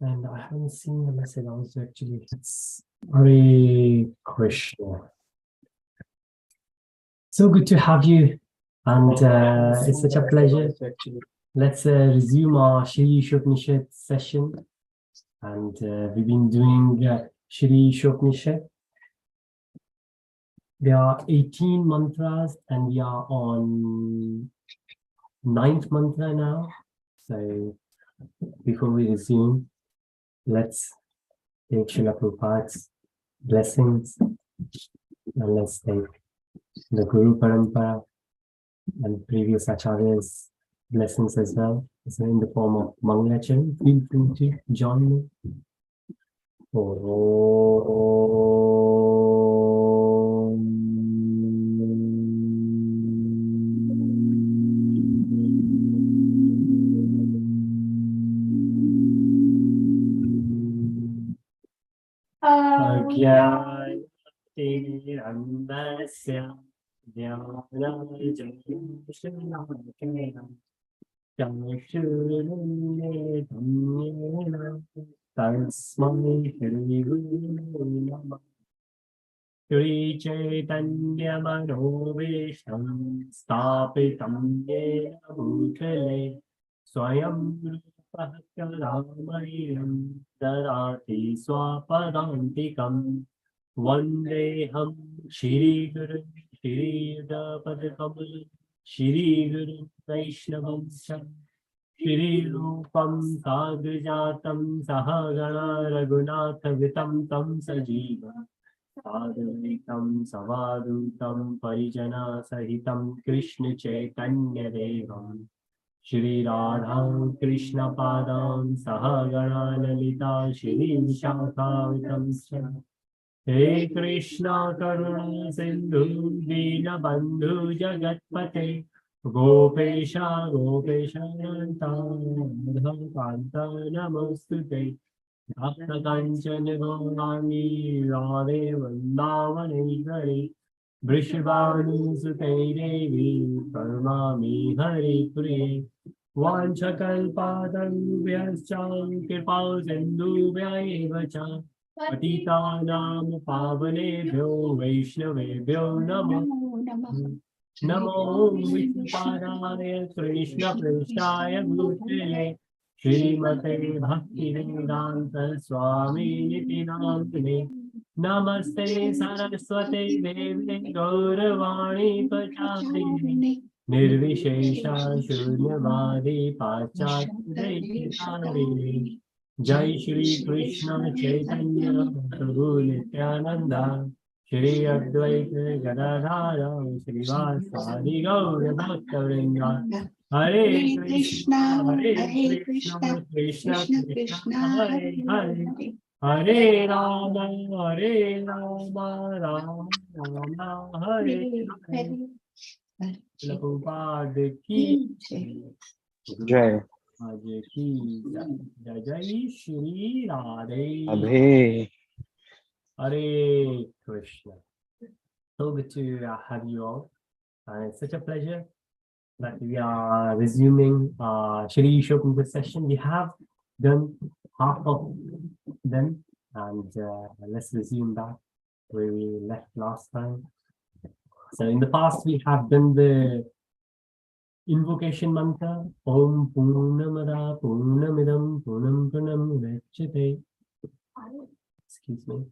And I haven't seen the message also actually. It's Hare Krishna. So good to have you. And it's such a pleasure. Let's resume our Shri Īśopaniṣad session. And we've been doing Shri Īśopaniṣad. There are 18 mantras and we are on 9th mantra now. So before we resume, let's take Srila Prabhupada's blessings and let's take the Guru Parampara and previous Acharyas' blessings as well. So in the form of Mangalachan, feel free to join me. Shri Chaitanya Manobishtam Stapitam Yena Bhutale Swayam Rupa Kalamayam Darati Swapadantikam Vandeham Shri Guru Shri Yudapadakam Shri Guru Vaishnavam Shri Rupam Sagrajatam Sahagana Raghunatha Vitam Tam Sajiva Advaitam Savadutam Parijana Sahitam Krishna Chaitanya Devam Shri Radha Krishna Padam Sahagana Lalita Shri Vishakhavitam He Krishna Karuna Sindhu Dina Bandhu Jagatpate Gopesha Gopesha Nanta Kanta Namostute Apna Kanchana Gaurani Radhe Vrindavaneshwari Vrishabhanu Sute Devi Parmami Hari Priye Vanchakalpatarubhyascha Kripal Sindhubhya eva cha Patitanam Pavanebhyo Vaishnavebhyo Namo Namo Vishnupadaya Krishna Prishaya Bhutale Srimate Bhaktivedanta Swami Niti Namane Namaste Saraswate Devi Gauravani Pachakrini Nirvishesha Shunyavadi Pachakrini Jai Shri Krishna Chaitanya Prabhu Nityananda Shri Advaita Gadadhara Srivasadi Gaura Bhaktavrinda Hare Krishna Krishna Krishna Hare Hare Hare Rama Rama Hare Hare Prabhupada ki Jai. ki Jai Shri Radhe Hare Krishna. So good to have you all. And it's such a pleasure that we are resuming Shri Īśopaniṣad session. We have done half of them, and let's resume that where we left last time. So in the past, we have done the invocation mantra Om Purnamada Purnamidam Purnam Purnam Udachyate. Excuse me.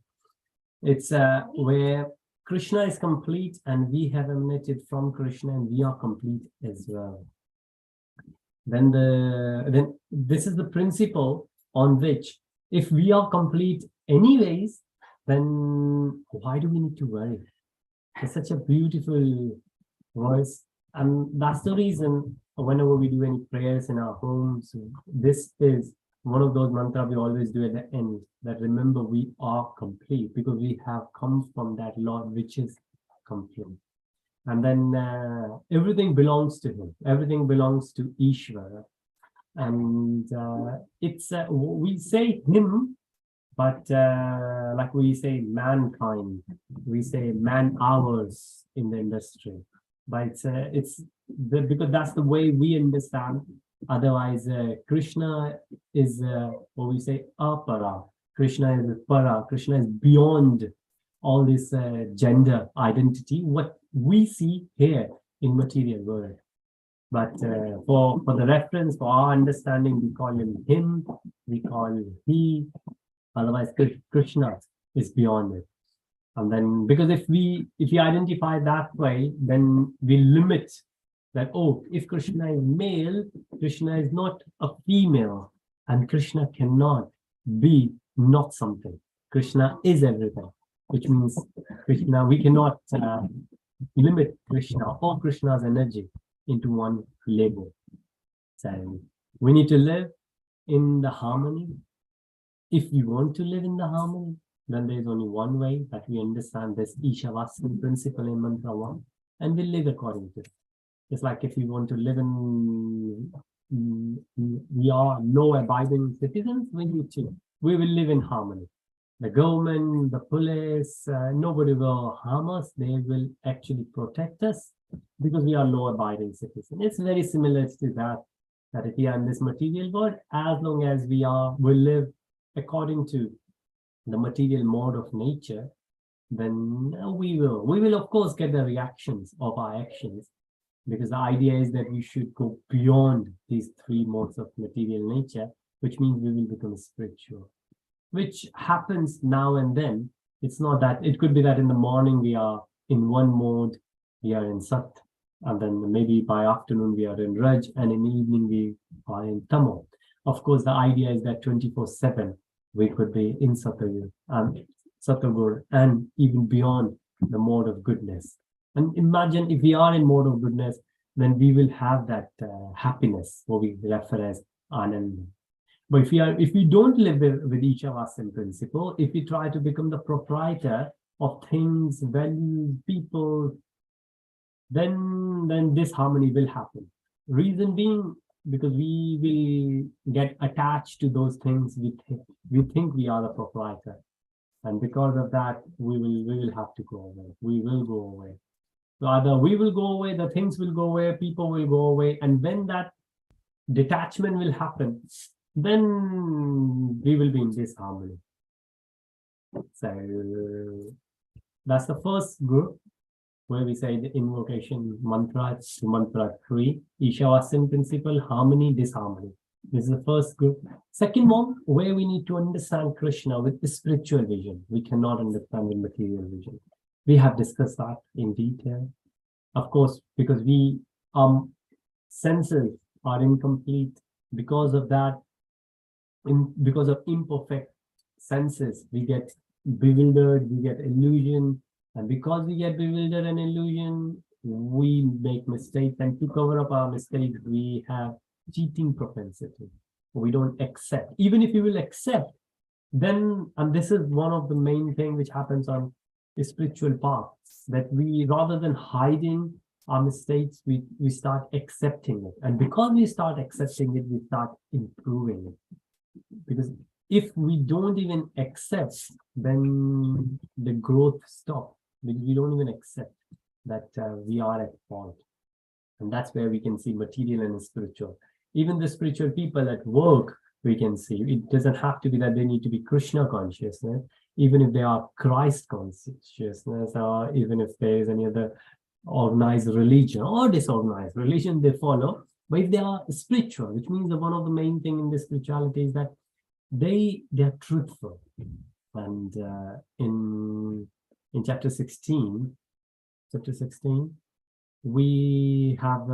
It's where Krishna is complete and we have emanated from Krishna and we are complete as well. Then this is the principle on which if we are complete anyways, then why do we need to worry? It's such a beautiful voice, and that's the reason whenever we do any prayers in our homes, this is one of those mantras we always do at the end, that remember we are complete because we have come from that Lord which is complete. And then everything belongs to him, everything belongs to Ishvara. And it's we say him, but like we say mankind, we say man hours in the industry, but it's because that's the way we understand Otherwise, Krishna is what we say apara. Krishna is para. Krishna is beyond all this gender identity, what we see here in material world. But for the reference, for our understanding, we call him, we call he. Otherwise, Krishna is beyond it. And then, because if we identify that way, then we limit that, oh, if Krishna is male, Krishna is not a female, and Krishna cannot be not something. Krishna is everything, which means Krishna, we cannot limit Krishna or Krishna's energy into one label. So we need to live in the harmony. If we want to live in the harmony, then there is only one way, that we understand this Īśopaniṣad principle in Mantra 1, and we live according to it. It's like if we want to live in, we are law-abiding citizens, we will live in harmony. The government, the police, nobody will harm us. They will actually protect us because we are law-abiding citizens. It's very similar to that if we are in this material world, as long as we live according to the material mode of nature, then we will of course get the reactions of our actions, because the idea is that we should go beyond these three modes of material nature, which means we will become spiritual, which happens now and then. It's not that, it could be that in the morning we are in one mode, we are in Sat, and then maybe by afternoon we are in Raj, and in the evening we are in Tamo. Of course, the idea is that 24/7 we could be in Sattvagur and even beyond the mode of goodness. And imagine if we are in mode of goodness, then we will have that happiness, what we refer as Ananda. But if we don't live with Īśopaniṣad principle, if we try to become the proprietor of things, values, people, then this harmony will happen. Reason being, because we will get attached to those things we think we are the proprietor, and because of that we will have to go away. We will go away. So either we will go away, the things will go away, people will go away, and when that detachment will happen, then we will be in disharmony. So that's the first group, where we say the invocation mantra to mantra 3, Īśopaniṣad principle, harmony, disharmony. This is the first group. Second one, where we need to understand Krishna with the spiritual vision. We cannot understand with material vision. We have discussed that in detail. Of course, because senses are incomplete. Because of that, because of imperfect senses, we get bewildered, we get illusion. And because we get bewildered and illusion, we make mistakes, and to cover up our mistakes, we have cheating propensity. We don't accept. Even if we will accept, then, and this is one of the main things which happens on the spiritual path, that we, rather than hiding our mistakes, we start accepting it. And because we start accepting it, we start improving it. Because if we don't even accept, then the growth stops. We don't even accept that we are at fault. And that's where we can see material and spiritual. Even the spiritual people at work, we can see, it doesn't have to be that they need to be Krishna consciousness, even if they are Christ consciousness, or even if there is any other organized religion or disorganized religion they follow. But if they are spiritual, which means that one of the main things in this spirituality is that they're truthful. And in chapter 16, we have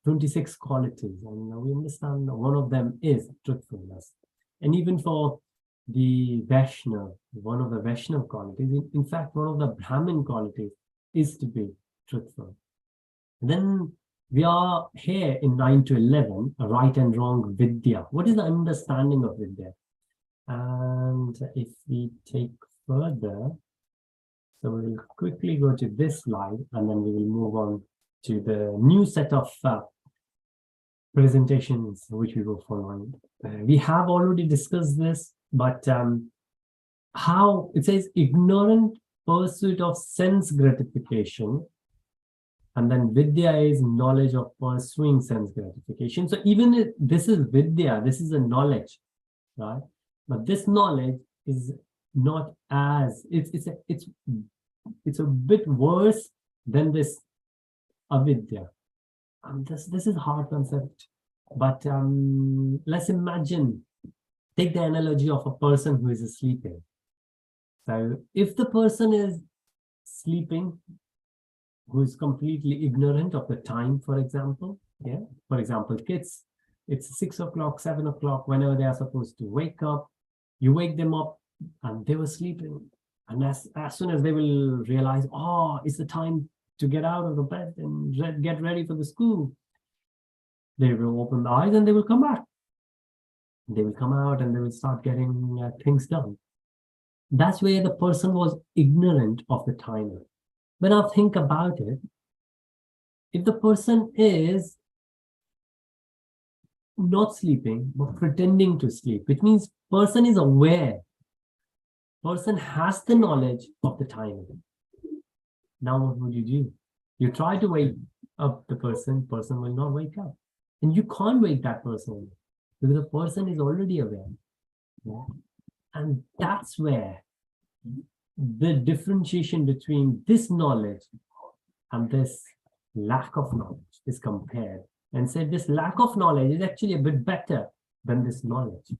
26 qualities, and we understand one of them is truthfulness. And even for the Vaishnava, one of the Vaishnava qualities, in fact, one of the Brahmin qualities is to be truthful. Then we are here in 9 to 11, right and wrong Vidya. What is the understanding of Vidya? And if we take further, so we will quickly go to this slide, and then we will move on to the new set of presentations which we will follow. We have already discussed this, but how it says ignorant pursuit of sense gratification And then vidya is knowledge of pursuing sense gratification. So even if this is vidya, this is a knowledge, right? But this knowledge is not as it's a bit worse than this avidya. This is a hard concept, but let's imagine, take the analogy of a person who is sleeping. So if the person is sleeping, who is completely ignorant of the time, for example, for example, kids, it's 6 o'clock, 7 o'clock, whenever they are supposed to wake up, you wake them up and they were sleeping. And as soon as they will realize, oh, it's the time to get out of the bed and get ready for the school, they will open the eyes and they will come back. They will come out and they will start getting things done. That's where the person was ignorant of the timer. When I think about it, if the person is not sleeping, but pretending to sleep, which means person is aware, person has the knowledge of the timing. Now what would you do? You try to wake up the person will not wake up. And you can't wake that person because the person is already aware. Yeah? And that's where the differentiation between this knowledge and this lack of knowledge is compared, and said this lack of knowledge is actually a bit better than this knowledge.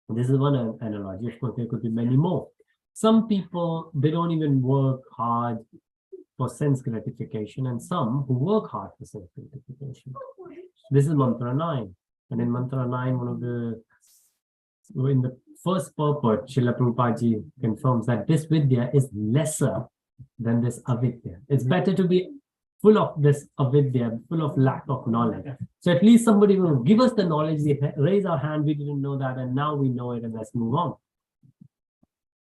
This is one analogy. Of course, there could be many more. Some people, they don't even work hard for sense gratification, and some who work hard for sense gratification. This is mantra 9. And in mantra 9, in the first purport, Srila Prabhupada confirms that this vidya is lesser than this avidya. It's better to be full of this avidya, full of lack of knowledge. So at least somebody will give us the knowledge, they raise our hand, we didn't know that, and now we know it, and let's move on.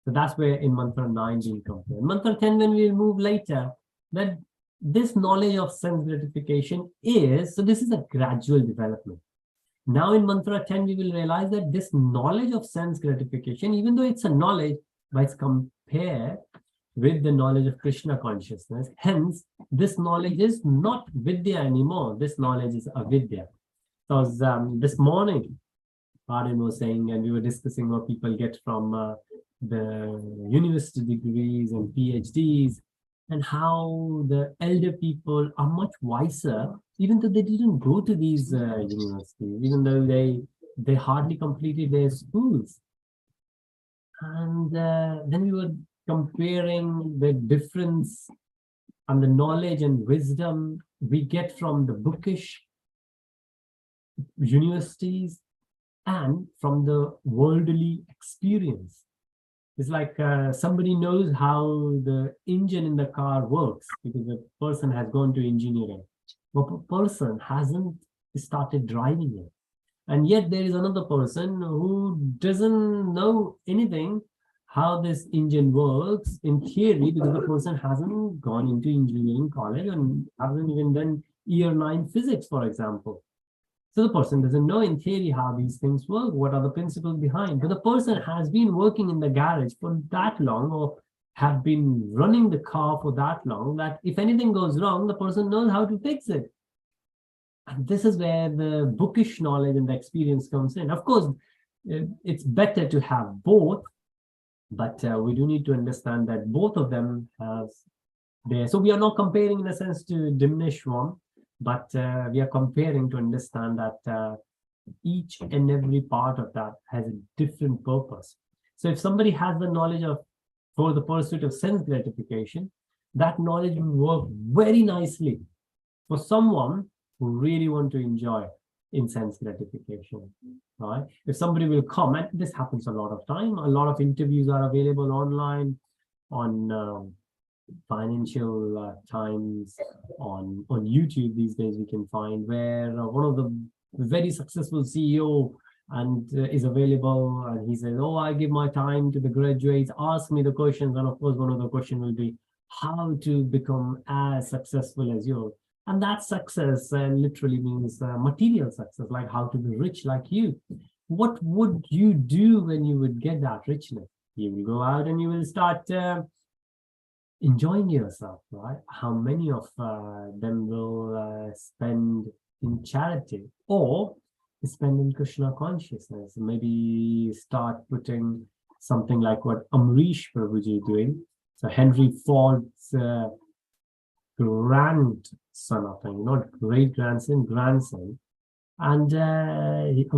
So that's where in mantra 9 being compared. Mantra 10, when we will move later, that this knowledge of sense gratification is, so this is a gradual development. Now in mantra 10, we will realize that this knowledge of sense gratification, even though it's a knowledge, but it's compared with the knowledge of Krishna consciousness. Hence, this knowledge is not vidya anymore. This knowledge is avidya. Because this morning, Arun was saying, and we were discussing what people get from the university degrees and PhDs, and how the elder people are much wiser, even though they didn't go to these universities, even though they hardly completed their schools. And then we were comparing the difference and the knowledge and wisdom we get from the bookish universities and from the worldly experience. It's like somebody knows how the engine in the car works because the person has gone to engineering, but a person hasn't started driving it. And yet there is another person who doesn't know anything how this engine works in theory, because the person hasn't gone into engineering college and hasn't even done year 9 physics, for example. So the person doesn't know in theory how these things work, what are the principles behind. But the person has been working in the garage for that long, or have been running the car for that long, that if anything goes wrong, the person knows how to fix it. And this is where the bookish knowledge and the experience comes in. Of course, it's better to have both, but we do need to understand that both of them have there. So we are not comparing in a sense to diminish one, but we are comparing to understand that each and every part of that has a different purpose. So if somebody has the knowledge of for the pursuit of sense gratification, that knowledge will work very nicely for someone who really want to enjoy in sense gratification, right? If somebody will come, and this happens a lot of time, a lot of interviews are available online on Financial Times, on YouTube these days we can find, where one of the very successful CEO and is available, and he says, oh, I give my time to the graduates, ask me the questions, and of course one of the questions will be how to become as successful as you. And that success literally means material success, like how to be rich like you. What would you do when you would get that richness? You will go out and you will start enjoying yourself, right? How many of them will spend in charity or spend in Krishna consciousness? Maybe start putting something like what Amrish Prabhuji is doing. So Henry Ford's grandson, I think, not great grandson, grandson. And his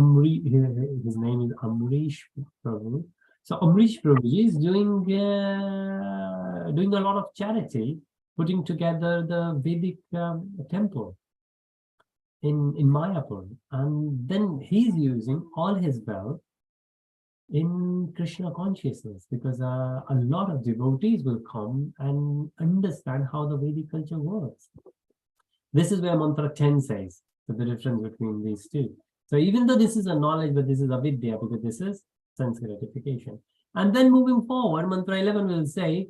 name is Amrish Prabhu. So Amrish Prabhu is doing a lot of charity, putting together the Vedic temple in Mayapur, and then he's using all his wealth in Krishna consciousness, because a lot of devotees will come and understand how the Vedic culture works. This is where mantra 10 says, so the difference between these two. So even though this is a knowledge, but this is avidya, because this is sense gratification. And then moving forward, mantra 11 will say,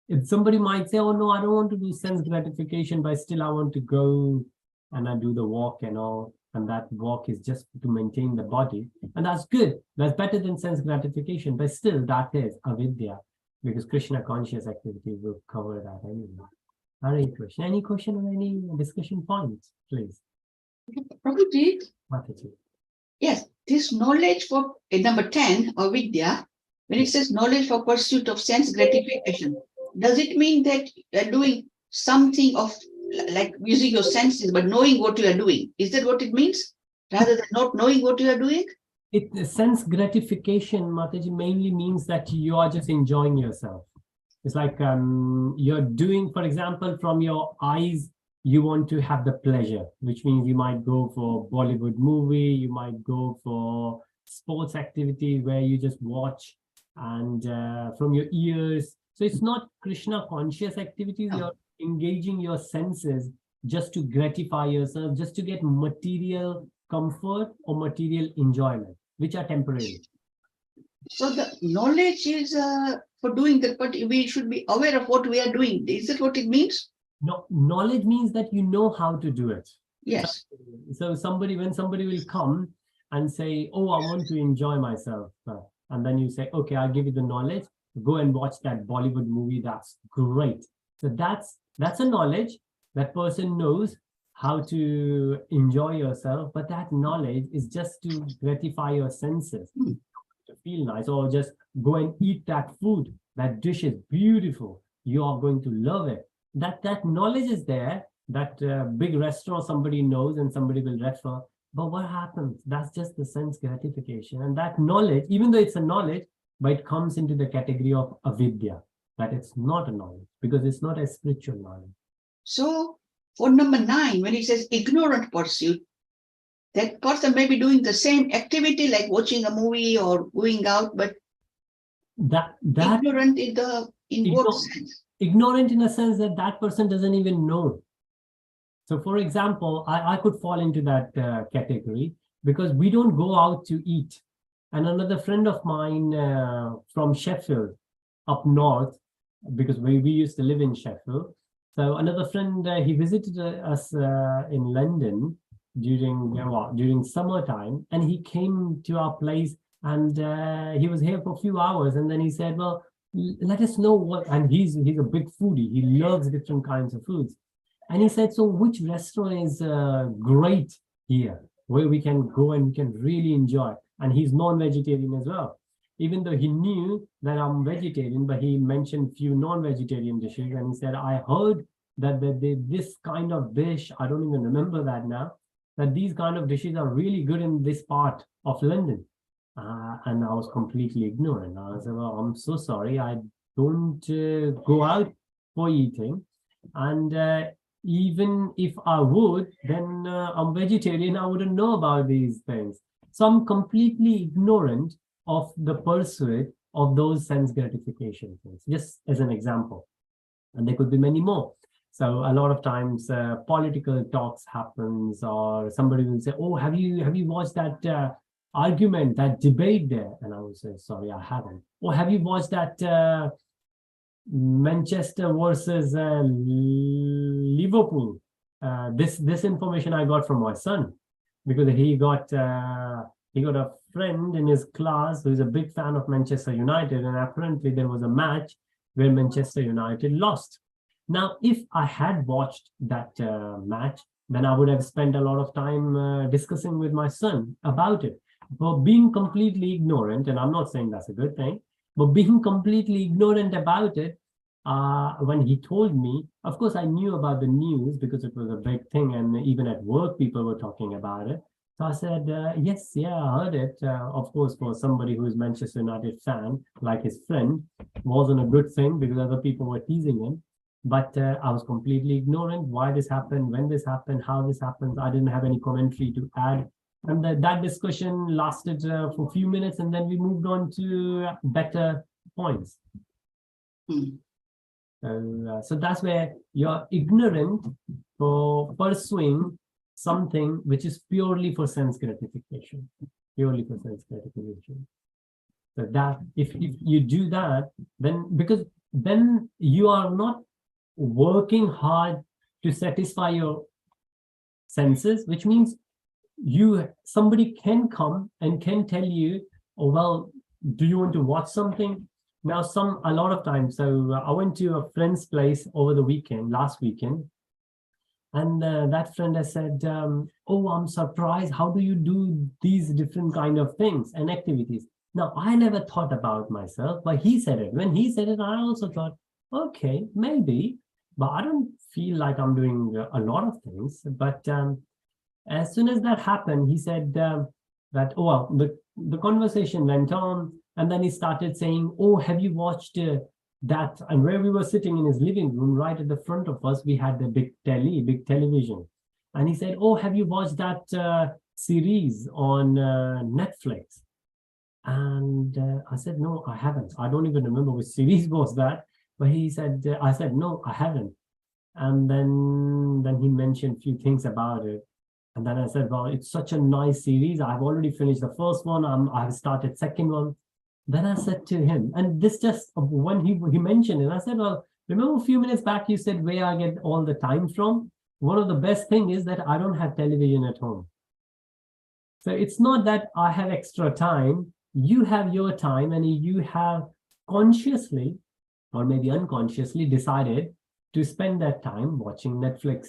if somebody might say, oh no, I don't want to do sense gratification, but still I want to go and I do the walk and all, and that walk is just to maintain the body. And that's good. That's better than sense gratification, but still that is avidya, because Krishna conscious activity will cover that anyway. Hare Krishna. Any question or any discussion points, please? Prabhuji, Mataji. yes, this knowledge for number 10 or Vidya, when it says knowledge for pursuit of sense gratification, does it mean that you're doing something of like using your senses, but knowing what you are doing? Is that what it means? Rather than not knowing what you are doing? Sense gratification, Mataji, mainly means that you are just enjoying yourself. It's like you're doing, for example, from your eyes, you want to have the pleasure, which means you might go for Bollywood movie, you might go for sports activity where you just watch, and from your ears. So it's not Krishna conscious activities. No. You're engaging your senses just to gratify yourself, just to get material comfort or material enjoyment, which are temporary. So the knowledge is for doing that, but we should be aware of what we are doing. Is that what it means? No, knowledge means that you know how to do it. Yes. So when somebody will come and say, oh, I want to enjoy myself, and then you say, okay, I'll give you the knowledge, go and watch that Bollywood movie, that's great. So that's a knowledge. That person knows how to enjoy yourself, but that knowledge is just to gratify your senses, to feel nice, or just go and eat that food. That dish is beautiful, you are going to love it. That knowledge is there, that big restaurant somebody knows and somebody will refer, but what happens? That's just the sense gratification. And that knowledge, even though it's a knowledge, but it comes into the category of avidya, that it's not a knowledge, because it's not a spiritual knowledge. So for number 9, when it says ignorant pursuit, that person may be doing the same activity like watching a movie or going out, but That ignorant in what sense? Ignorant in a sense that that person doesn't even know. So for example, I could fall into that category because we don't go out to eat. And another friend of mine from Sheffield up north, because we used to live in Sheffield. So another friend, he visited us in London during summertime, and he came to our place, and he was here for a few hours, and then he said, well, let us know what, and he's a big foodie, he loves different kinds of foods. And he said, so which restaurant is great here, where we can go and we can really enjoy? And he's non-vegetarian as well. Even though he knew that I'm vegetarian, but he mentioned few non-vegetarian dishes. And he said, I heard that this kind of dish, I don't even remember that now, that these kind of dishes are really good in this part of London. And I was completely ignorant. I said, well, I'm so sorry. I don't go out for eating. And even if I would, then I'm vegetarian. I wouldn't know about these things. So I'm completely ignorant of the pursuit of those sense gratification things, just as an example. And there could be many more. So a lot of times political talks happens, or somebody will say, oh, have you watched that argument, that debate there? And I will say, sorry, I haven't. Or have you watched that Manchester versus Liverpool? This information I got from my son, because he got a friend in his class who is a big fan of Manchester United, and apparently there was a match where Manchester United lost. Now, if I had watched that match, then I would have spent a lot of time discussing with my son about it. But being completely ignorant, and I'm not saying that's a good thing, but being completely ignorant about it, when he told me, of course, I knew about the news because it was a big thing, and even at work, people were talking about it. So I said, yes, yeah, I heard it. Of course, for somebody who is Manchester United fan, like his friend, wasn't a good thing because other people were teasing him. But I was completely ignorant why this happened, when this happened, how this happens. I didn't have any commentary to add. And that discussion lasted for a few minutes, and then we moved on to better points. So that's where you're ignorant for pursuing something which is purely for sense gratification. Purely for sense gratification. So that if you do that, then because then you are not working hard to satisfy your senses, which means somebody can come and can tell you, oh well, do you want to watch something? Now a lot of times, so I went to a friend's place over the weekend, last weekend, and that friend has said, oh, I'm surprised, how do you do these different kind of things and activities? Now, I never thought about myself, but he said it. When he said it, I also thought, okay, maybe, but I don't feel like I'm doing a lot of things. But as soon as that happened, he said that, oh, well, the conversation went on, and then he started saying, oh, have you watched that? And where we were sitting in his living room, right at the front of us, we had the big television. And he said, oh, have you watched that series on Netflix? And I said, no, I haven't. I don't even remember which series was that. But he said, I said, no, I haven't. And then he mentioned a few things about it. And then I said, well, it's such a nice series. I've already finished the first one. I've started second one. Then I said to him, and this just when he mentioned it, I said, well, remember a few minutes back, you said where I get all the time from? One of the best things is that I don't have television at home. So it's not that I have extra time. You have your time, and you have consciously or maybe unconsciously decided to spend that time watching Netflix.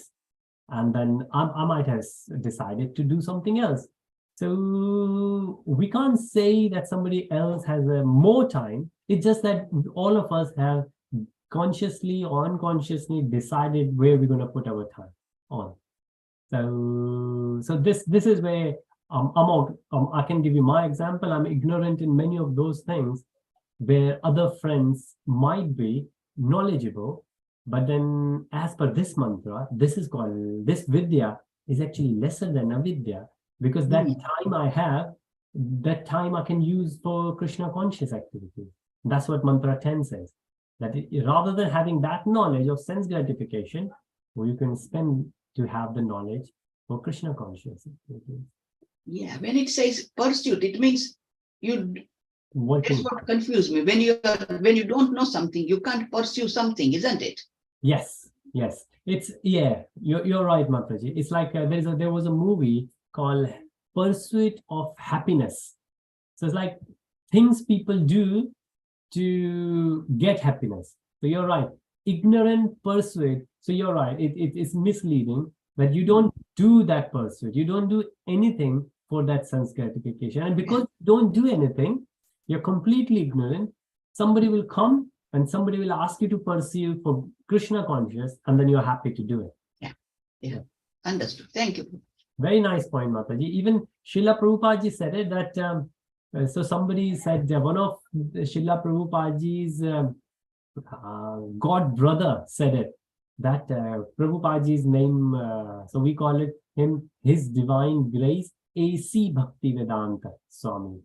And then I might have decided to do something else. So we can't say that somebody else has more time. It's just that all of us have consciously or unconsciously decided where we're going to put our time on. So this is where I can give you my example. I'm ignorant in many of those things where other friends might be knowledgeable. But then as per this mantra, this vidya is actually lesser than avidya, because that time I have, that time I can use for Krishna conscious activity. That's what mantra 10 says, that rather than having that knowledge of sense gratification, you can spend to have the knowledge for Krishna conscious activity. Yeah, when it says pursuit, it means that's what confused me. When you don't know something, you can't pursue something, isn't it? Yes. It's you're right, Mataji. It's like there was a movie called Pursuit of Happiness. So it's like things people do to get happiness. So you're right. Ignorant pursuit. So you're right. It is misleading, but you don't do that pursuit. You don't do anything for that sense gratification. And because you don't do anything, you're completely ignorant. Somebody will come and somebody will ask you to pursue for Krishna conscious, and then you're happy to do it. Yeah. Understood. Thank you. Very nice point, Mataji. Even Srila Prabhupada said it that, so somebody said one of Srila Prabhupada's god brother said it, that Prabhupada's name, so we call it his divine grace, A.C. Bhaktivedanta Swami.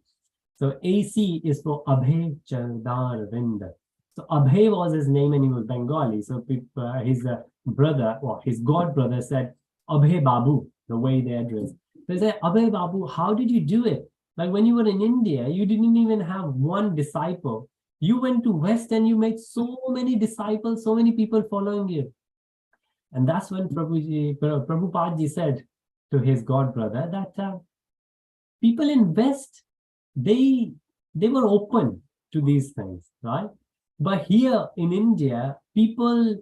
So A.C. is for Abhay Chardar Vinda. So Abhay was his name and he was Bengali. So his brother, or his god brother said, Abhay Babu, the way they address. They said, Abhay Babu, how did you do it? Like when you were in India, you didn't even have one disciple. You went to West and you made so many disciples, so many people following you. And that's when Prabhupada said to his god brother that people in West, they were open to these things, right? But here in India, people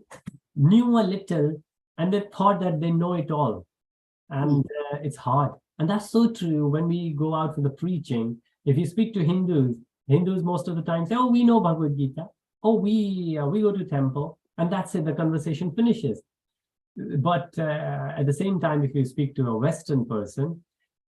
knew a little and they thought that they know it all. And it's hard. And that's so true when we go out for the preaching. If you speak to Hindus most of the time say, oh, we know Bhagavad Gita. Oh, we go to temple. And that's it, the conversation finishes. But at the same time, if you speak to a Western person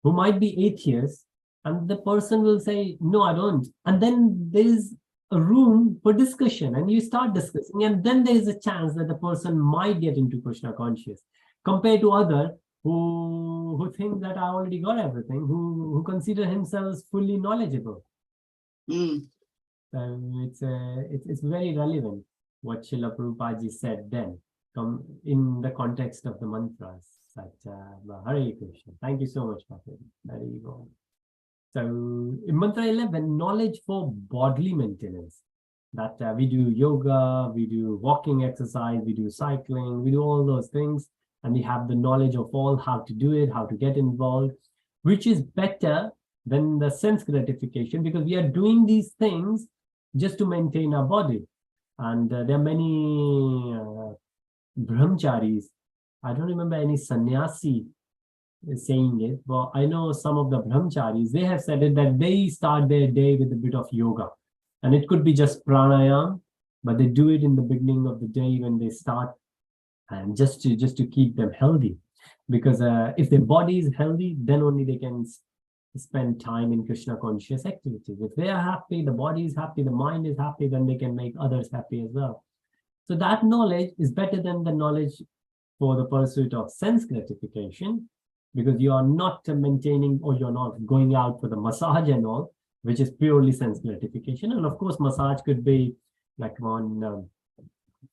who might be atheist, and the person will say, no, I don't. And then there is a room for discussion and you start discussing. And then there is a chance that the person might get into Krishna conscious compared to other who think that I already got everything, who consider themselves fully knowledgeable. So it's very relevant what Srila Prabhupada ji said then, in the context of the mantras. Hare Krishna. Thank you so much, Papa. There you go. So in mantra 11, knowledge for bodily maintenance. That we do yoga, we do walking exercise, we do cycling, we do all those things. And we have the knowledge of all how to do it, how to get involved, which is better than the sense gratification, because we are doing these things just to maintain our body. And there are many brahmacharis. I don't remember any sannyasi saying it, but I know some of the brahmacharis, they have said it that they start their day with a bit of yoga. And it could be just pranayam, but they do it in the beginning of the day when they start, and just to keep them healthy. Because if their body is healthy, then only they can spend time in Krishna conscious activities. If they are happy, the body is happy, the mind is happy, then they can make others happy as well. So that knowledge is better than the knowledge for the pursuit of sense gratification, because you are not maintaining, or you're not going out for the massage and all, which is purely sense gratification. And of course, massage could be like one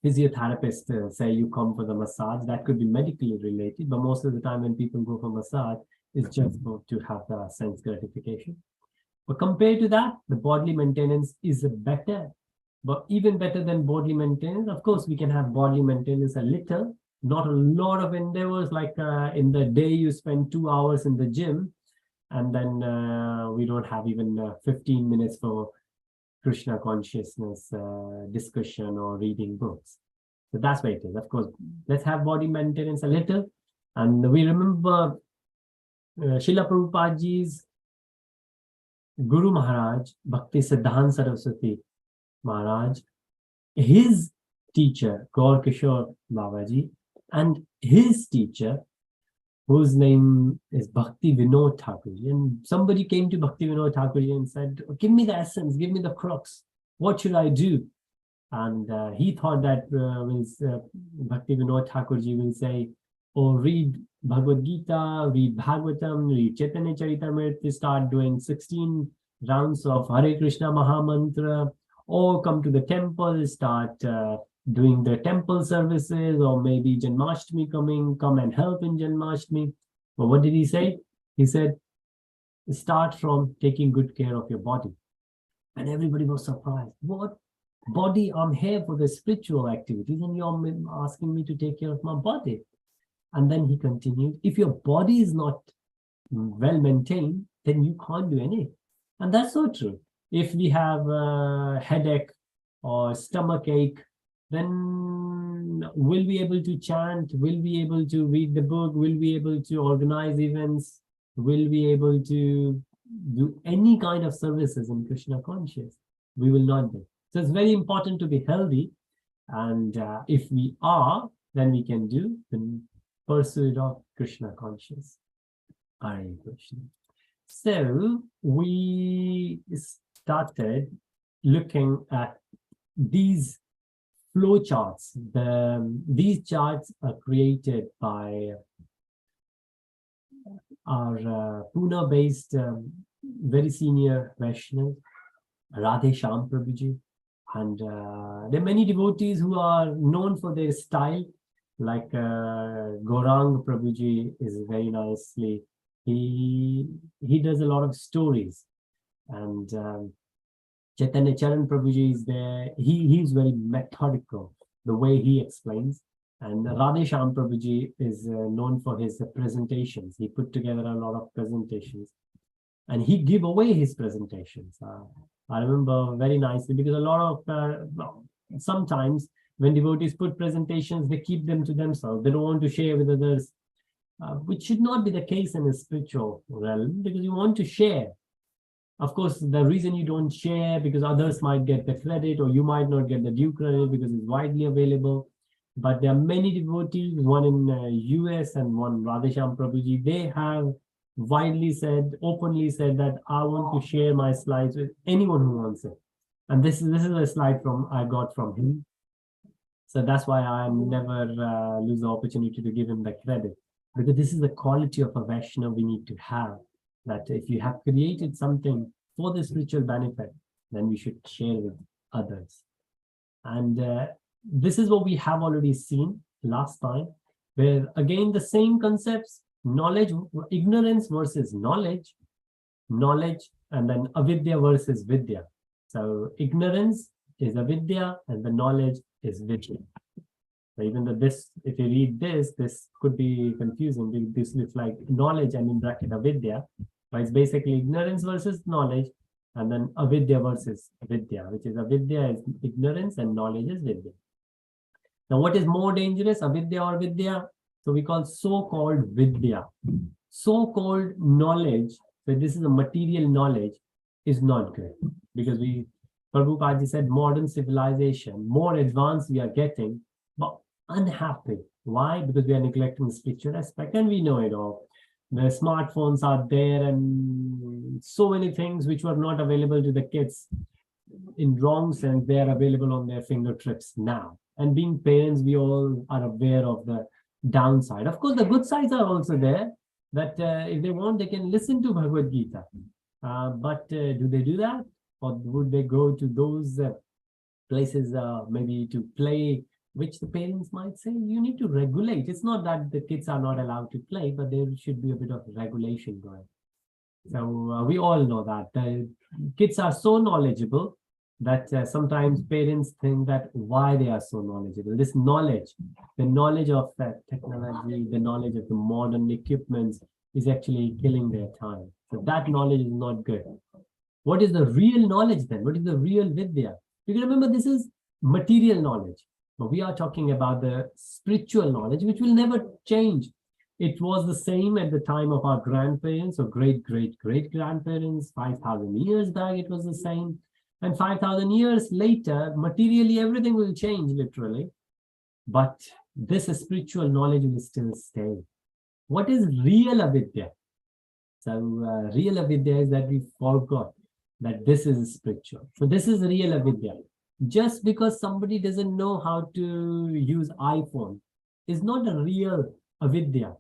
physiotherapist say you come for the massage, that could be medically related, but most of the time when people go for massage, it's just to have the sense gratification. But compared to that, the bodily maintenance is better, but even better than bodily maintenance. Of course, we can have bodily maintenance a little, not a lot of endeavors, like in the day you spend 2 hours in the gym, and then we don't have even 15 minutes for Krishna consciousness discussion or reading books. So that's where it is. Of course, let's have body maintenance a little. And we remember Srila Prabhupada ji's Guru Maharaj, Bhakti Siddhanta Saraswati Maharaj, his teacher, Gaur Kishore Babaji, and his teacher, whose name is Bhakti Vinod Thakurji. And somebody came to Bhakti Vinod Thakurji and said, give me the essence, give me the crux. What should I do? And he thought that Bhakti Vinod Thakurji will say, oh, read Bhagavad Gita, read Bhagavatam, read Chaitanya Charitamrita, start doing 16 rounds of Hare Krishna Mahamantra, or come to the temple, start doing the temple services, or maybe Janmashtami come and help in Janmashtami. But what did he say? He said, start from taking good care of your body. And everybody was surprised. What? Body? I'm here for the spiritual activities and you're asking me to take care of my body. And then he continued, if your body is not well maintained, then you can't do anything. And that's so true. If we have a headache or stomach ache, then we'll be able to chant, we'll be able to read the book, we'll be able to organize events, we'll be able to do any kind of services in Krishna conscious. We will not do. So it's very important to be healthy. And if we are, then we can do the pursuit of Krishna conscious. Hare Krishna. So we started looking at these flow charts. These charts are created by our Pune-based very senior Vaishnava, Radhe Shyam Prabhuji. And there are many devotees who are known for their style, like Gaurang Prabhuji is very nicely. He does a lot of stories. And Chaitanya Charan Prabhuji is there. He's very methodical, the way he explains. And Radhe Shyam Prabhuji is known for his presentations. He put together a lot of presentations. And he give away his presentations. I remember very nicely, because a lot of sometimes when devotees put presentations, they keep them to themselves. They don't want to share with others, which should not be the case in a spiritual realm, because you want to share. Of course, the reason you don't share because others might get the credit, or you might not get the due credit because it's widely available. But there are many devotees, one in US and one Radhesham Prabhuji, they have widely said, openly said that I want to share my slides with anyone who wants it. And this is a slide from I got from him. So that's why I never lose the opportunity to give him the credit, because this is the quality of a Vaishnava we need to have, that if you have created something for the spiritual benefit, then we should share with others. And this is what we have already seen last time, where again the same concepts, knowledge, ignorance versus knowledge, and then avidya versus vidya. So ignorance is avidya and the knowledge is vidya. So even though this, if you read this could be confusing. This looks like knowledge and in bracket avidya, but it's basically ignorance versus knowledge, and then avidya versus vidya, which is avidya is ignorance and knowledge is vidya. Now, what is more dangerous, avidya or vidya? So we call so-called vidya. So-called knowledge, so this is a material knowledge, is not good, because Prabhupada said modern civilization, more advanced we are getting, but unhappy. Why? Because we are neglecting the spiritual aspect, and we know it all. The smartphones are there and so many things which were not available to the kids in wrong sense, they are available on their fingertips now. And being parents, we all are aware of the downside. Of course, the good sides are also there, that if they want, they can listen to Bhagavad Gita. But do they do that? Or would they go to those places maybe to play, which the parents might say, you need to regulate. It's not that the kids are not allowed to play, but there should be a bit of regulation going. So we all know that the kids are so knowledgeable that sometimes parents think that why they are so knowledgeable. This knowledge, the knowledge of technology, the knowledge of the modern equipments is actually killing their time. So that knowledge is not good. What is the real knowledge then? What is the real vidya? Because remember, this is material knowledge. But we are talking about the spiritual knowledge, which will never change. It was the same at the time of our grandparents or great-great-great-grandparents. 5,000 years back, it was the same. And 5,000 years later, materially, everything will change, literally. But this spiritual knowledge will still stay. What is real avidya? So real avidya is that we forgot that this is spiritual. So this is real avidya. Just because somebody doesn't know how to use iPhone is not a real avidya.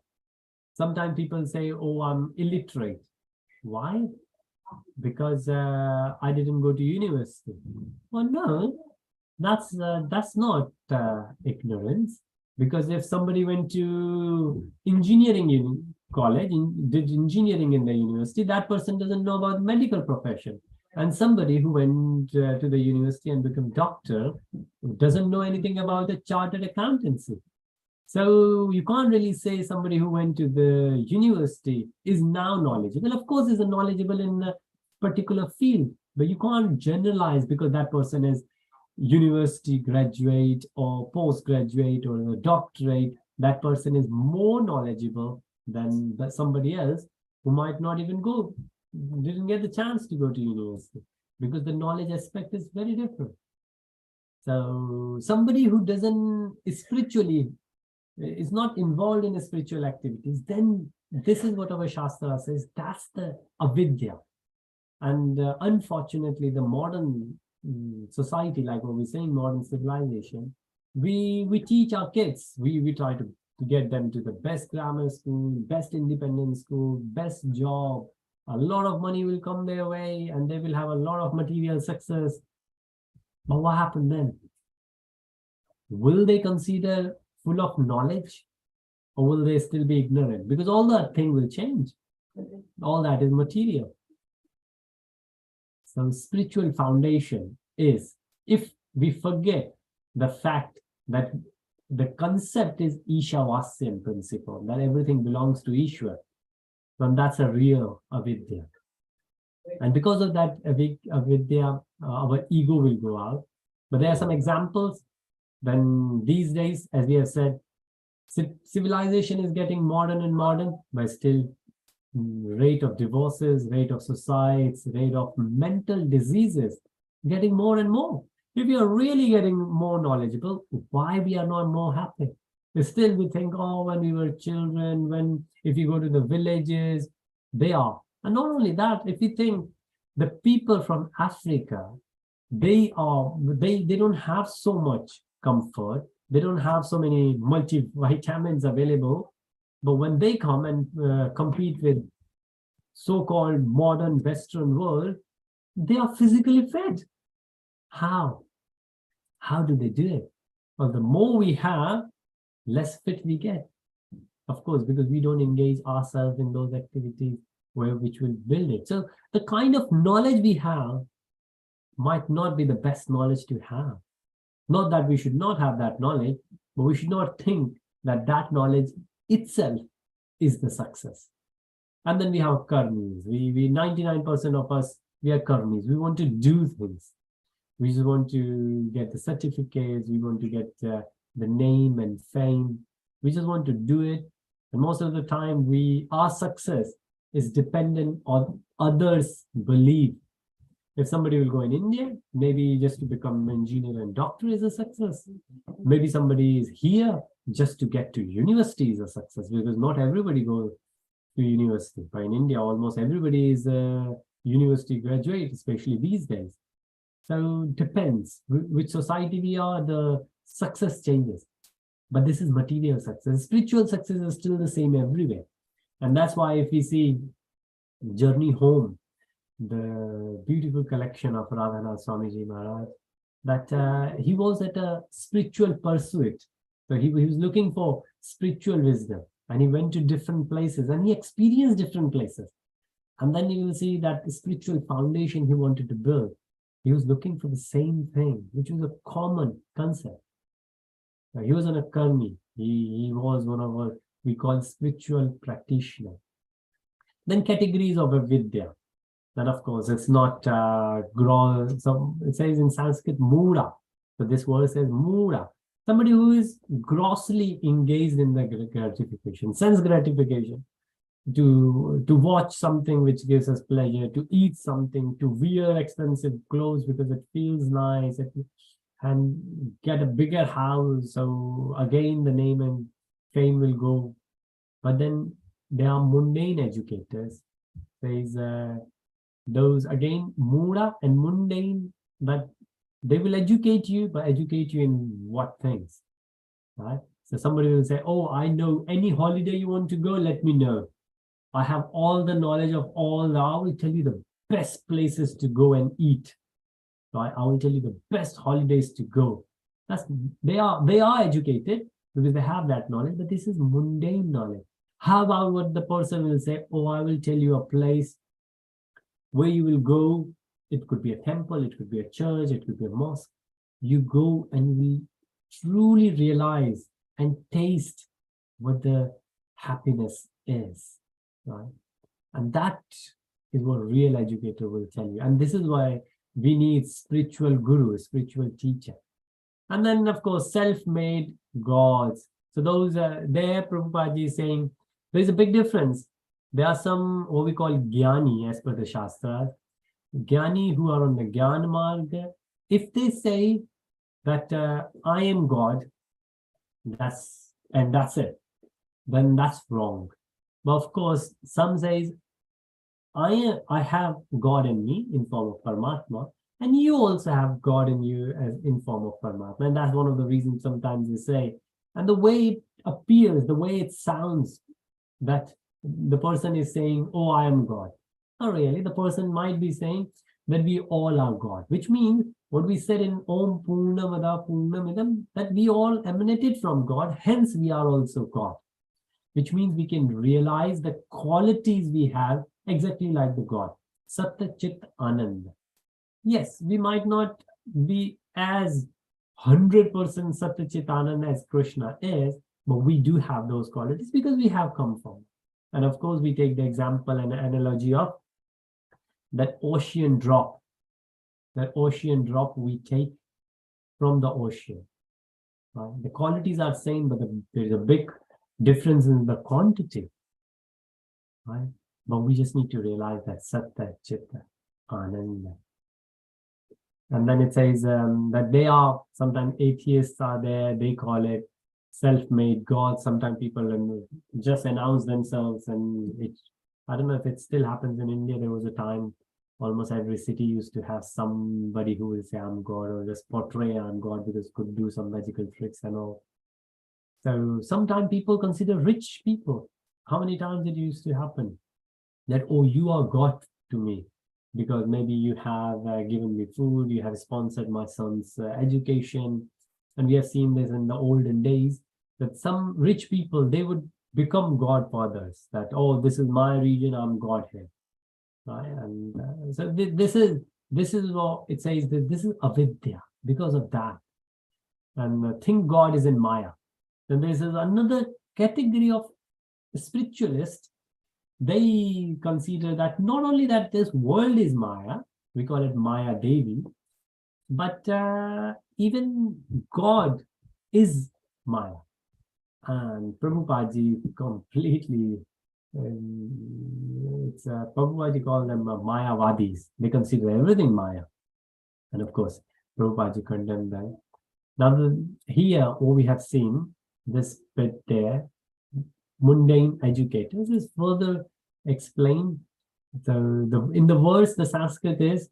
Sometimes people say, oh, I'm illiterate. Why? Because I didn't go to university. Well, no, that's not ignorance. Because if somebody went to engineering college, did engineering in the university, that person doesn't know about the medical profession. And somebody who went to the university and become doctor doesn't know anything about the chartered accountancy. So you can't really say somebody who went to the university is now knowledgeable. Of course, is knowledgeable in a particular field, but you can't generalize because that person is university graduate or postgraduate or a doctorate. That person is more knowledgeable than somebody else who might not even didn't get the chance to go to university, because the knowledge aspect is very different. So somebody who doesn't spiritually is not involved in spiritual activities, then this is what our Shastra says, that's the avidya. And unfortunately, the modern society, like what we're saying, modern civilization, we teach our kids, we try to get them to the best grammar school, best independent school, best job. A lot of money will come their way and they will have a lot of material success. But what happened then? Will they consider full of knowledge, or will they still be ignorant? Because all that thing will change. All that is material. So spiritual foundation is, if we forget the fact that the concept is Īśopaniṣad principle, that everything belongs to Ishwar, then that's a real avidya. And because of that avidya, our ego will go out. But there are some examples when these days, as we have said, civilization is getting modern and modern, but still rate of divorces, rate of suicides, rate of mental diseases getting more and more. If we are really getting more knowledgeable, why we are not more happy? Still we think, oh, when we were children, if you go to the villages, they are. And not only that, if you think the people from Africa, they don't have so much comfort. They don't have so many multivitamins available. But when they come and compete with so-called modern Western world, they are physically fit. How? How do they do it? Well, the more we have, less fit we get. Of course, because we don't engage ourselves in those activities which will build it. So the kind of knowledge we have might not be the best knowledge to have. Not that we should not have that knowledge, but we should not think that that knowledge itself is the success. And then we have karmis. We 99% of us, we are karmis. We want to do things. We just want to get the certificates. We want to get the name and fame. We just want to do it. And most of the time, our success is dependent on others' belief. If somebody will go in India, maybe just to become an engineer and doctor is a success. Maybe somebody is here just to get to university is a success, because not everybody goes to university. But in India, almost everybody is a university graduate, especially these days. So it depends which society we are, the success changes. But this is material success. Spiritual success is still the same everywhere. And that's why if we see Journey Home, the beautiful collection of Radhanath Swamiji Maharaj, that he was at a spiritual pursuit. So he was looking for spiritual wisdom, and he went to different places and he experienced different places. And then you will see that the spiritual foundation he wanted to build, he was looking for the same thing, which was a common concept. He was on a karmi. He was one of what we call spiritual practitioner. Then categories of avidya. Then of course it's not so it says in Sanskrit mura. So this word says mura. Somebody who is grossly engaged in the gratification, sense gratification. To watch something which gives us pleasure, to eat something, to wear expensive clothes because it feels nice, and get a bigger house. So again, the name and fame will go. But then there are mundane educators. There's those again, mura and mundane, but they will educate you, but educate you in what things, right? So somebody will say, oh, I know any holiday you want to go, let me know. I have all the knowledge of I will tell you the best places to go and eat. Right? I will tell you the best holidays to go. They are educated because they have that knowledge, but this is mundane knowledge. How about what the person will say, oh, I will tell you a place where you will go. It could be a temple, it could be a church, it could be a mosque. You go and you will truly realize and taste what the happiness is. Right? And that is what a real educator will tell you. And this is why we need spiritual guru, spiritual teacher. And then, of course, self-made gods. So those are there, Prabhupada is saying, there's a big difference. There are some, what we call Jnani, as per the Shastras. Jnani who are on the Jnana Marga. If they say that I am God, that's it, then that's wrong. But of course, some says, I have God in me in form of Paramatma, and you also have God in you as in form of Paramatma. And that's one of the reasons sometimes we say, and the way it appears, the way it sounds, that the person is saying, oh, I am God. Not really. The person might be saying that we all are God, which means what we said in Om Purnamada Purnamidam, that we all emanated from God, hence we are also God. Which means we can realize the qualities we have exactly like the God. Satta Chit Ananda. Yes, we might not be as 100% Satta Chit Ananda as Krishna is, but we do have those qualities because we have come from. And of course, we take the example and analogy of that ocean drop. That ocean drop we take from the ocean. Right? The qualities are same, but there's a big difference in the quantity. Right? But we just need to realize that Satta, Chitta, Ananda. And then it says that they are, sometimes atheists are there, they call it self-made God. Sometimes people just announce themselves, and I don't know if it still happens in India. There was a time almost every city used to have somebody who will say I'm God, or just portray I'm God because could do some magical tricks and all. So sometimes people consider rich people. How many times it used to happen that, oh, you are God to me because maybe you have given me food, you have sponsored my son's education. And we have seen this in the olden days, that some rich people, they would become godfathers, that, oh, this is my region, I'm God here. Right? And so this is what it says, that this is avidya, because of that. And think God is in Maya. Then there is another category of spiritualists. They consider that not only that this world is Maya, we call it Maya Devi, but even God is Maya. And Prabhupada completely, Prabhupada called them Mayavadis. They consider everything Maya. And of course, Prabhupada condemned them. Now, here, what we have seen, this bit there, mundane educators, is further explained. In the verse, the Sanskrit is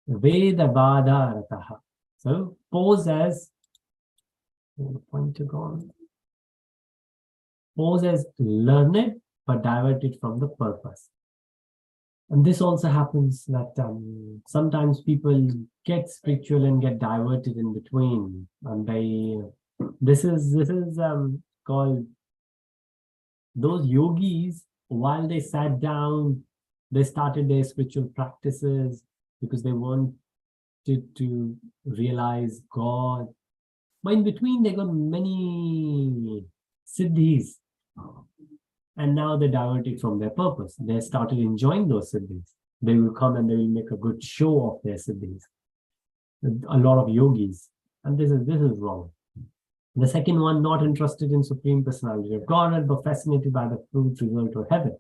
Veda Vada Rataha. So pose as pose as learned but diverted from the purpose. And this also happens that sometimes people get spiritual and get diverted in between, and this is called, those yogis, while they sat down, they started their spiritual practices because they wanted to realize God. But in between, they got many siddhis. And now they diverted from their purpose. They started enjoying those siddhis. They will come and they will make a good show of their siddhis. A lot of yogis. And this is wrong. The second one, not interested in Supreme Personality of Godhead, but fascinated by the fruit result of heaven.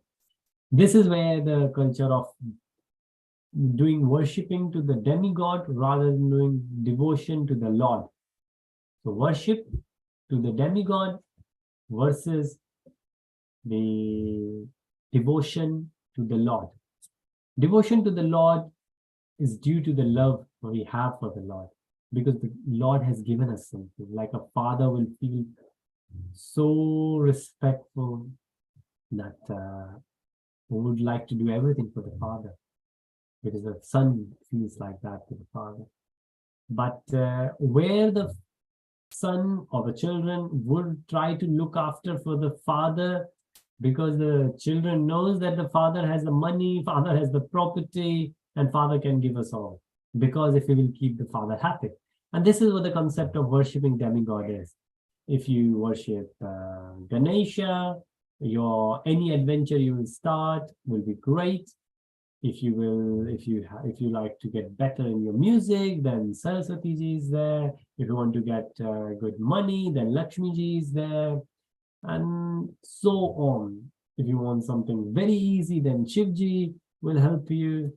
This is where the culture of doing worshipping to the demigod rather than doing devotion to the Lord. So worship to the demigod versus the devotion to the Lord. Devotion to the Lord is due to the love we have for the Lord, because the Lord has given us something. Like a father will feel so respectful that would like to do everything for the father, because the son feels like that to the father. But where the son or the children would try to look after for the father, because the children knows that the father has the money, father has the property, and father can give us all, because if he will keep the father happy. And this is what the concept of worshipping demigod is. If you worship Ganesha, any adventure you will start will be great. If you like to get better in your music, then Saraswati ji is there. If you want to get good money, then Lakshmi ji is there, and so on. If you want something very easy, then Shiv ji will help you.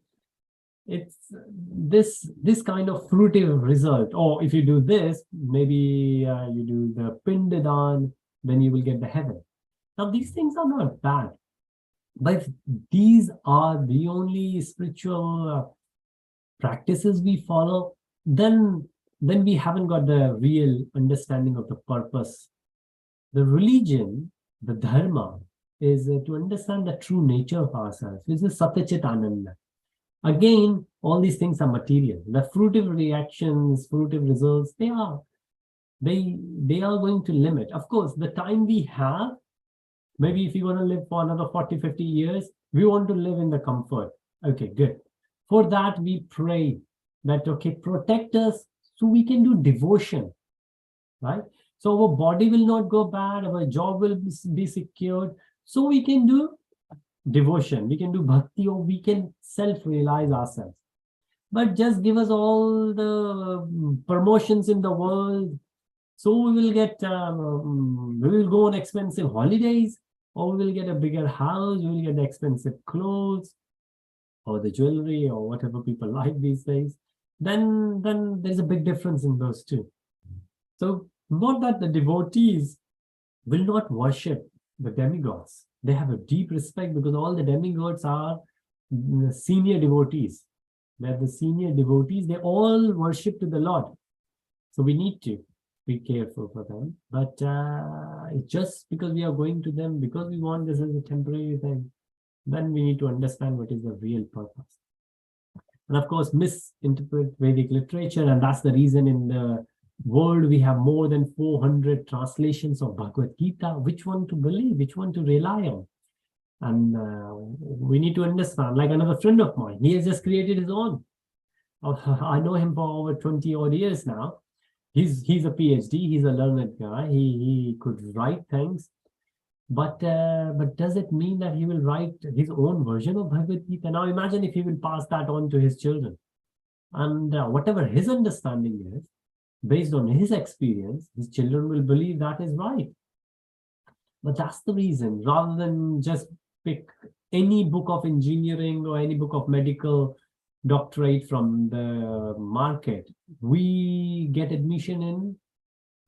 It's this kind of fruitive result. Or if you do this, maybe you do the Pindadan, then you will get the heaven. Now these things are not bad, but if these are the only spiritual practices we follow, then we haven't got the real understanding of the purpose. The religion, the dharma, is to understand the true nature of ourselves. This is Satya Ananda. Again, all these things are material. The fruitive reactions, fruitive results, they are going to limit. Of course, the time we have, maybe if you want to live for another 40, 50 years, we want to live in the comfort. Okay, good. For that, we pray that, okay, protect us so we can do devotion, right? So our body will not go bad, our job will be secured, so we can do devotion, we can do bhakti, or we can self-realize ourselves. but just give us all the promotions in the world. So we will get, we will go on expensive holidays, or we will get a bigger house, we will get expensive clothes, or the jewelry, or whatever people like these days. Then there's a big difference in those two. So not that the devotees will not worship the demigods. They have a deep respect because all the demigods are senior devotees. They're the senior devotees. They all worship to the Lord. So we need to be careful for them. But it's just because we are going to them, because we want this as a temporary thing, then we need to understand what is the real purpose. And of course, misinterpret Vedic literature. And that's the reason in the world we have more than 400 translations of Bhagavad Gita. Which one to believe, which one to rely on? And we need to understand, like another friend of mine, he has just created his own. I know him for over 20 odd years now. He's a PhD, he's a learned guy, he could write things. But does it mean that he will write his own version of Bhagavad Gita? Now imagine if he will pass that on to his children. And whatever his understanding is, based on his experience, his children will believe that is right. But that's the reason, rather than just pick any book of engineering or any book of medical doctorate from the market, we get admission in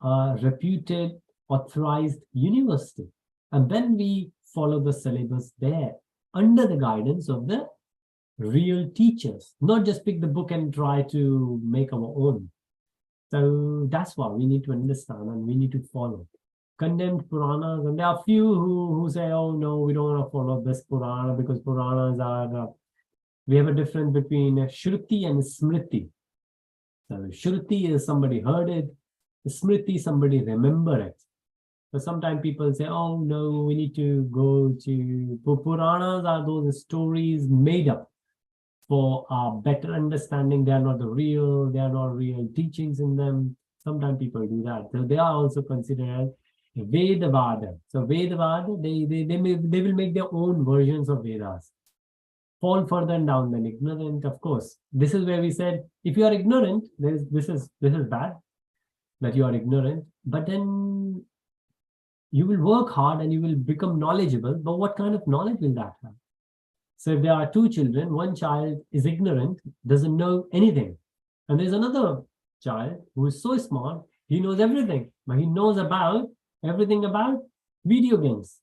a reputed, authorized university. And then we follow the syllabus there under the guidance of the real teachers, not just pick the book and try to make our own. So that's why we need to understand and we need to follow. Condemned Puranas, and there are few who say, oh no, we don't want to follow this Purana because Puranas are, we have a difference between Shruti and Smriti. So Shruti is somebody heard it, Smriti somebody remember it. So sometimes people say, oh no, we need to go to, Puranas are those stories made up for our better understanding. They are not the real, they are not real teachings in them. Sometimes people do that. So they are also considered as Vedavada. So Vedavada, they will make their own versions of Vedas. Fall further down than ignorant, of course. This is where we said, if you are ignorant, this is bad, that you are ignorant. But then you will work hard and you will become knowledgeable. But what kind of knowledge will that have? So if there are two children, one child is ignorant, doesn't know anything. And there's another child who is so smart, he knows everything, but he knows about everything about video games.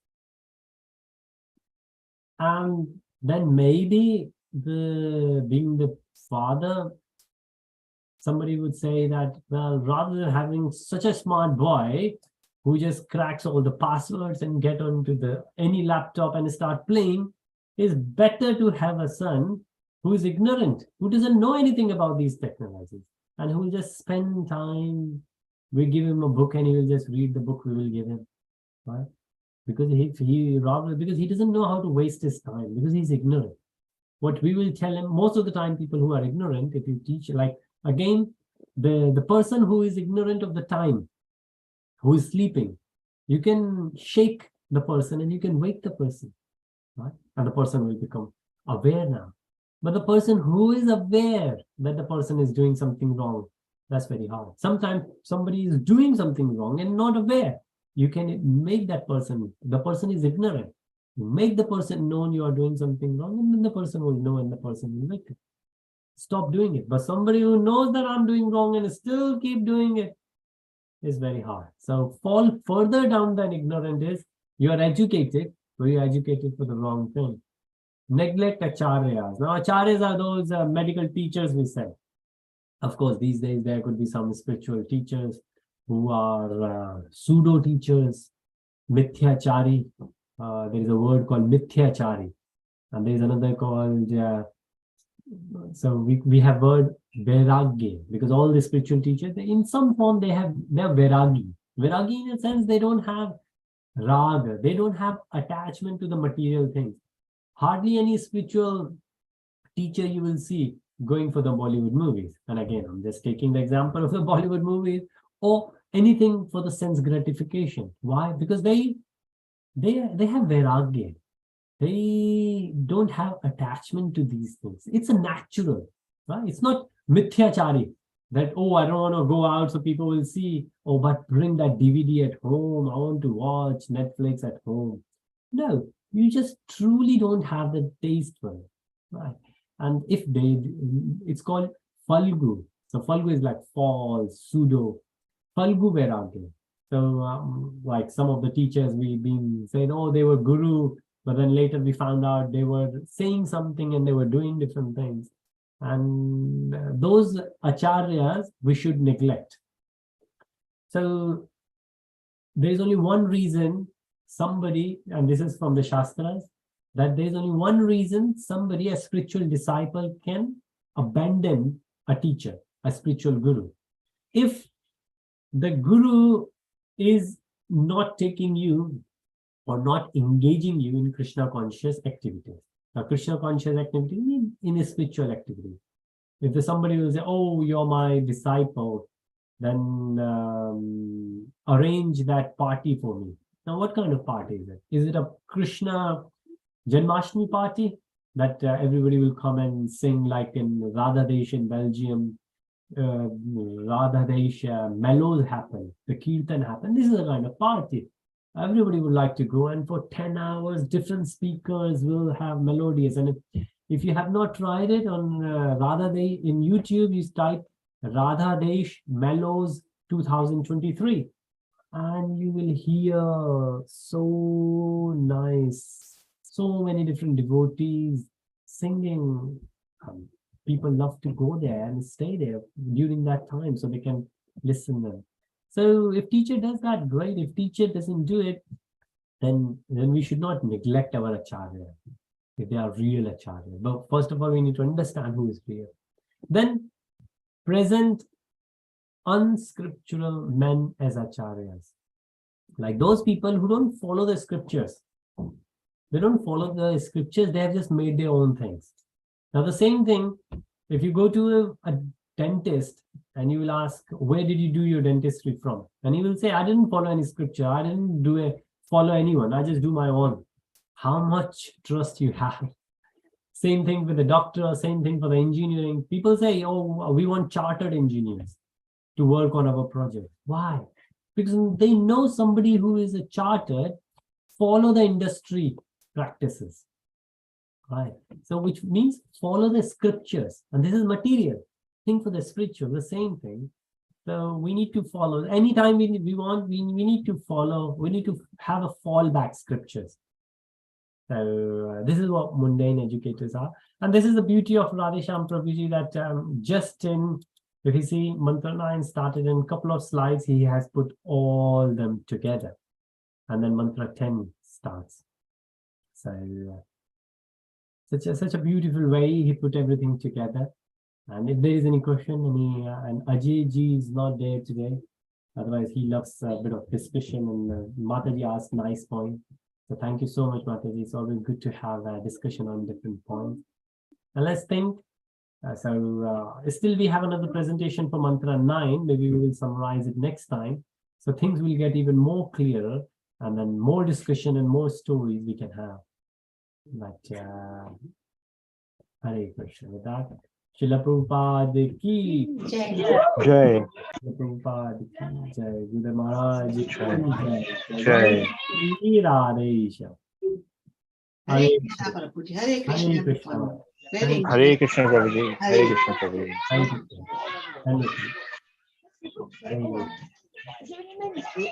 And then maybe being the father, somebody would say that, well, rather than having such a smart boy who just cracks all the passwords and get onto any laptop and start playing, it's better to have a son who is ignorant, who doesn't know anything about these technologies, and who will just spend time. We give him a book and he will just read the book we will give him, right? Because because he doesn't know how to waste his time, because he's ignorant. What we will tell him, most of the time, people who are ignorant, if you teach, like, again, the person who is ignorant of the time, who is sleeping, you can shake the person and you can wake the person, right? And the person will become aware now. But the person who is aware that the person is doing something wrong, that's very hard. Sometimes somebody is doing something wrong and not aware. You can make that person, the person is ignorant. You make the person know you are doing something wrong, and then the person will know and the person will make it. Stop doing it. But somebody who knows that I'm doing wrong and still keep doing it is very hard. So fall further down than ignorant is you are educated, but you're educated for the wrong thing. Neglect acharyas. Now acharyas are those medical teachers, we said. Of course, these days there could be some spiritual teachers who are pseudo teachers, mithyachari. There is a word called mithyachari, and there is another called. So we have word vairagya, because all the spiritual teachers, in some form they are vairagi. Vairagi in a sense, they don't have raga, they don't have attachment to the material things. Hardly any spiritual teacher you will see going for the Bollywood movies. And again, I'm just taking the example of the Bollywood movies, or anything for the sense gratification. Why? Because they have vairagya. They don't have attachment to these things. It's a natural. Right? It's not mithyachari that, oh, I don't want to go out so people will see. Oh, but bring that DVD at home. I want to watch Netflix at home. No, you just truly don't have the taste for it. Right? And if it's called Falgu. So Falgu is like fall, pseudo. Falgu Vairagya. So like some of the teachers we've been saying, oh, they were guru, but then later we found out they were saying something and they were doing different things. And those acharyas we should neglect. So there's only one reason somebody, and this is from the Shastras, that there's only one reason somebody, a spiritual disciple, can abandon a teacher, a spiritual guru. If the guru is not taking you or not engaging you in Krishna conscious activities. Now, Krishna conscious activity in a spiritual activity. If there's somebody who will say, oh, you're my disciple, then arrange that party for me. Now, what kind of party is it? Is it a Krishna Janmashtami party that everybody will come and sing like in Radha Desh in Belgium? Radha Desh mellows happen, the kirtan happen. This is a kind of party. Everybody would like to go, and for 10 hours, different speakers will have melodies. And if you have not tried it on Radha Desh in YouTube, you type Radha Desh Mellows 2023, and you will hear so nice, so many different devotees singing. People love to go there and stay there during that time so they can listen them. So if teacher does that, great. If teacher doesn't do it, then we should not neglect our acharya if they are real acharya. But first of all, we need to understand who is real. Then present unscriptural men as acharyas, like those people who don't follow the scriptures. They don't follow the scriptures. They have just made their own things. Now, the same thing, if you go to a dentist and you will ask, where did you do your dentistry from? And he will say, I didn't follow any scripture. I didn't follow anyone. I just do my own. How much trust you have? Same thing with the doctor, same thing for the engineering. People say, oh, we want chartered engineers to work on our project. Why? Because they know somebody who is a chartered, follow the industry practices. Right. So which means follow the scriptures, and this is material. Think for the spiritual, the same thing. So we need to follow. Anytime we need to follow, we need to have a fallback scriptures. So this is what mundane educators are. And this is the beauty of Radhesham Prabhuji, that just in, if you see, Mantra 9 started in a couple of slides, he has put all them together. And then Mantra 10 starts. So such a beautiful way he put everything together. And if there is any question, and Ajay ji is not there today, otherwise he loves a bit of discussion, and Mataji asked nice point. So thank you so much, Mataji. It's always good to have a discussion on different points. And let's think. Still we have another presentation for Mantra 9. Maybe we will summarize it next time. So things will get even more clearer, and then more discussion and more stories we can have. But Hare Krishna. With that, Srila Prabhupada ki Jai. Srila Prabhupada ki Jai. Guru Maharaj ki Jai. Jai. Shri Radhesham. Hare Krishna, Prabhuji. Hare Krishna. Krishna. Very good. Hare Krishna Prabhuji. Hare Krishna Prabhuji. Thank you. Thank you. Thank you.